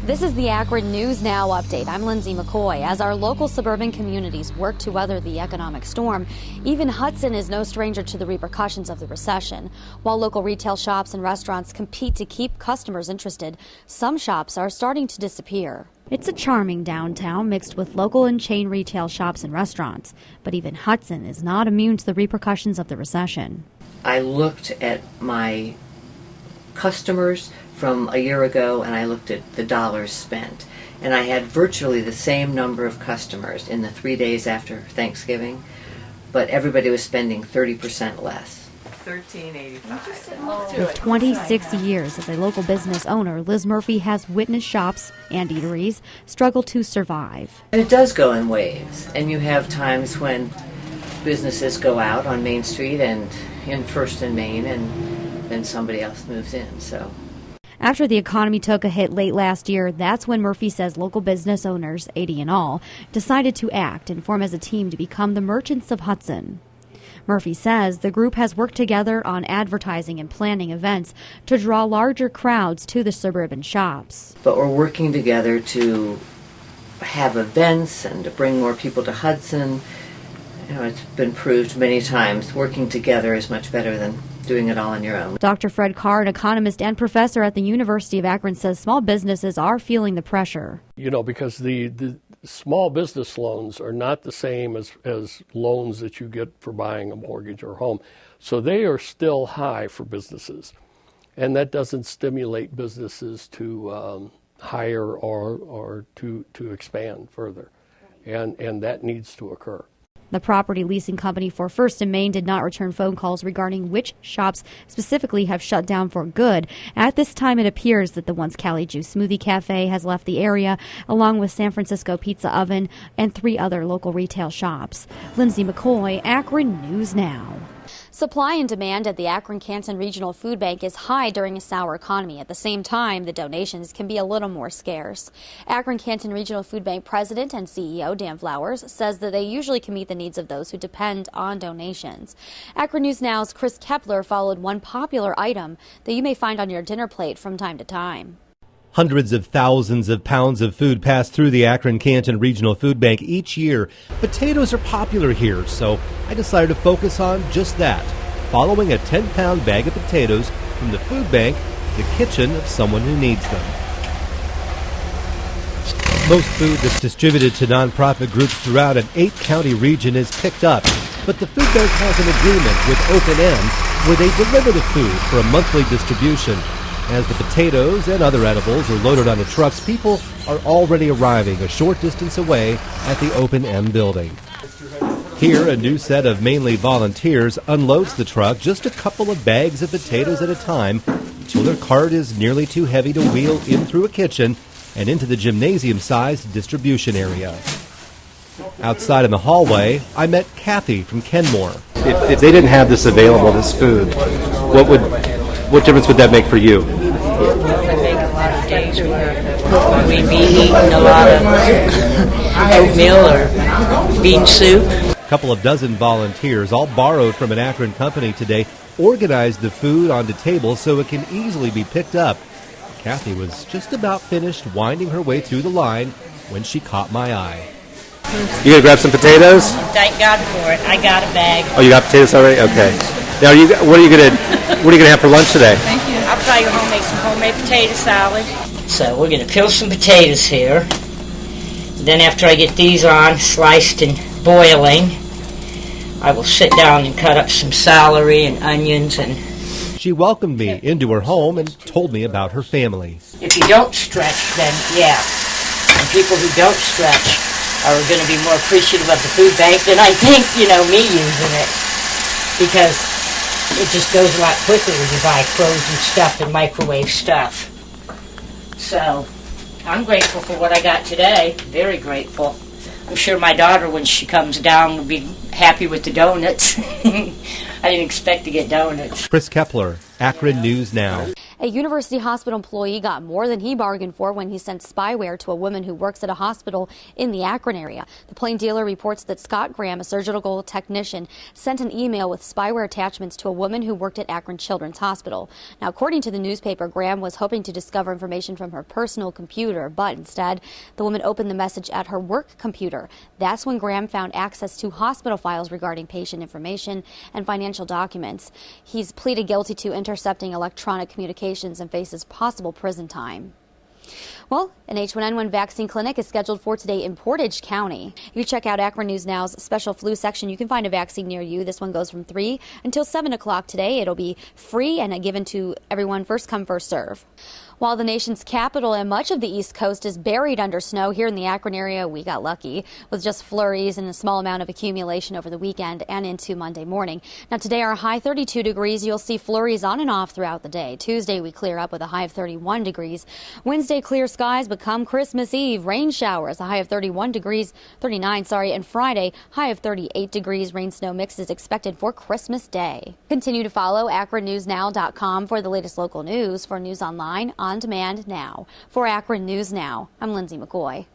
This is the Akron News Now update. I'm Lindsay McCoy. As our local suburban communities work to weather the economic storm, even Hudson is no stranger to the repercussions of the recession. While local retail shops and restaurants compete to keep customers interested, some shops are starting to disappear. It's a charming downtown mixed with local and chain retail shops and restaurants. But even Hudson is not immune to the repercussions of the recession. I looked at my customers from a year ago, and I looked at the dollars spent, and I had virtually the same number of customers in the 3 days after Thanksgiving, but everybody was spending 30% less. $13.85. With 26 years as a local business owner, Liz Murphy has witnessed shops and eateries struggle to survive. And it does go in waves, and you have times when businesses go out on Main Street and in First and Main, and then somebody else moves in. So after the economy took a hit late last year, that's when Murphy says local business owners, 80 in all, decided to act and form as a team to become the Merchants of Hudson. Murphy says the group has worked together on advertising and planning events to draw larger crowds to the suburban shops. But we're working together to have events and to bring more people to Hudson. You know, it's been proved many times working together is much better than doing it all on your own. Dr. Fred Carr, an economist and professor at the University of Akron, says small businesses are feeling the pressure. You know, because the small business loans are not the same as loans that you get for buying a mortgage or home. So they are still high for businesses. And that doesn't stimulate businesses to hire or to expand further. And that needs to occur. The property leasing company for First and Main did not return phone calls regarding which shops specifically have shut down for good. At this time, it appears that the once Cali Juice Smoothie Cafe has left the area, along with San Francisco Pizza Oven and 3 other local retail shops. Lindsay McCoy, Akron News Now. Supply and demand at the Akron-Canton Regional Food Bank is high during a sour economy. At the same time, the donations can be a little more scarce. Akron-Canton Regional Food Bank President and CEO Dan Flowers says that they usually can meet the needs of those who depend on donations. Akron News Now's Chris Kepler followed one popular item that you may find on your dinner plate from time to time. Hundreds of thousands of pounds of food pass through the Akron-Canton Regional Food Bank each year. Potatoes are popular here, so I decided to focus on just that, following a 10-pound bag of potatoes from the food bank to the kitchen of someone who needs them. Most food that's distributed to nonprofit groups throughout an 8-county region is picked up, but the food bank has an agreement with Open End where they deliver the food for a monthly distribution. As the potatoes and other edibles are loaded onto trucks, people are already arriving a short distance away at the Open M building. Here, a new set of mainly volunteers unloads the truck just a couple of bags of potatoes at a time until their cart is nearly too heavy to wheel in through a kitchen and into the gymnasium-sized distribution area. Outside in the hallway, I met Kathy from Kenmore. If they didn't have this available, this food, what difference would that make for you? It would make a lot of days where we'd be eating a lot of oatmeal or bean soup. A couple of dozen volunteers, all borrowed from an Akron company today, organized the food onto tables so it can easily be picked up. Kathy was just about finished winding her way through the line when she caught my eye. You gonna grab some potatoes? Thank God for it. I got a bag. Oh, you got potatoes already? Okay. Now, what are you gonna have for lunch today? Thank you. I'll probably go home and make some homemade potato salad. So we're gonna peel some potatoes here. Then after I get these on, sliced and boiling, I will sit down and cut up some celery and onions. And she welcomed me into her home and told me about her family. if you don't stretch, then yeah. And people who don't stretch are going to be more appreciative of the food bank than I think, me using it. Because it just goes a lot quicker when you buy frozen stuff and microwave stuff. So, I'm grateful for what I got today. Very grateful. I'm sure my daughter, when she comes down, will be happy with the donuts. I didn't expect to get donuts. Chris Kepler, Akron News Now. A University Hospital employee got more than he bargained for when he sent spyware to a woman who works at a hospital in the Akron area. The Plain Dealer reports that Scott Graham, a surgical technician, sent an email with spyware attachments to a woman who worked at Akron Children's Hospital. Now, according to the newspaper, Graham was hoping to discover information from her personal computer, but instead, the woman opened the message at her work computer. That's when Graham found access to hospital files regarding patient information and financial documents. He's pleaded guilty to intercepting electronic communications and faces possible prison time. Well, an H1N1 vaccine clinic is scheduled for today in Portage County. If you check out Akron News Now's special flu section, you can find a vaccine near you. This one goes from 3 until 7 o'clock today. It'll be free and given to everyone, first come, first serve. While the nation's capital and much of the East Coast is buried under snow, here in the Akron area, we got lucky with just flurries and a small amount of accumulation over the weekend and into Monday morning. Now, today, our high 32 degrees. You'll see flurries on and off throughout the day. Tuesday, we clear up with a high of 31 degrees. Wednesday, clear skies, but come Christmas Eve, rain showers, a high of 39, and Friday, high of 38 degrees. Rain snow mix is expected for Christmas Day. Continue to follow AkronNewsNow.com for the latest local news. For news online, on demand now. For Akron News Now, I'm Lindsay McCoy.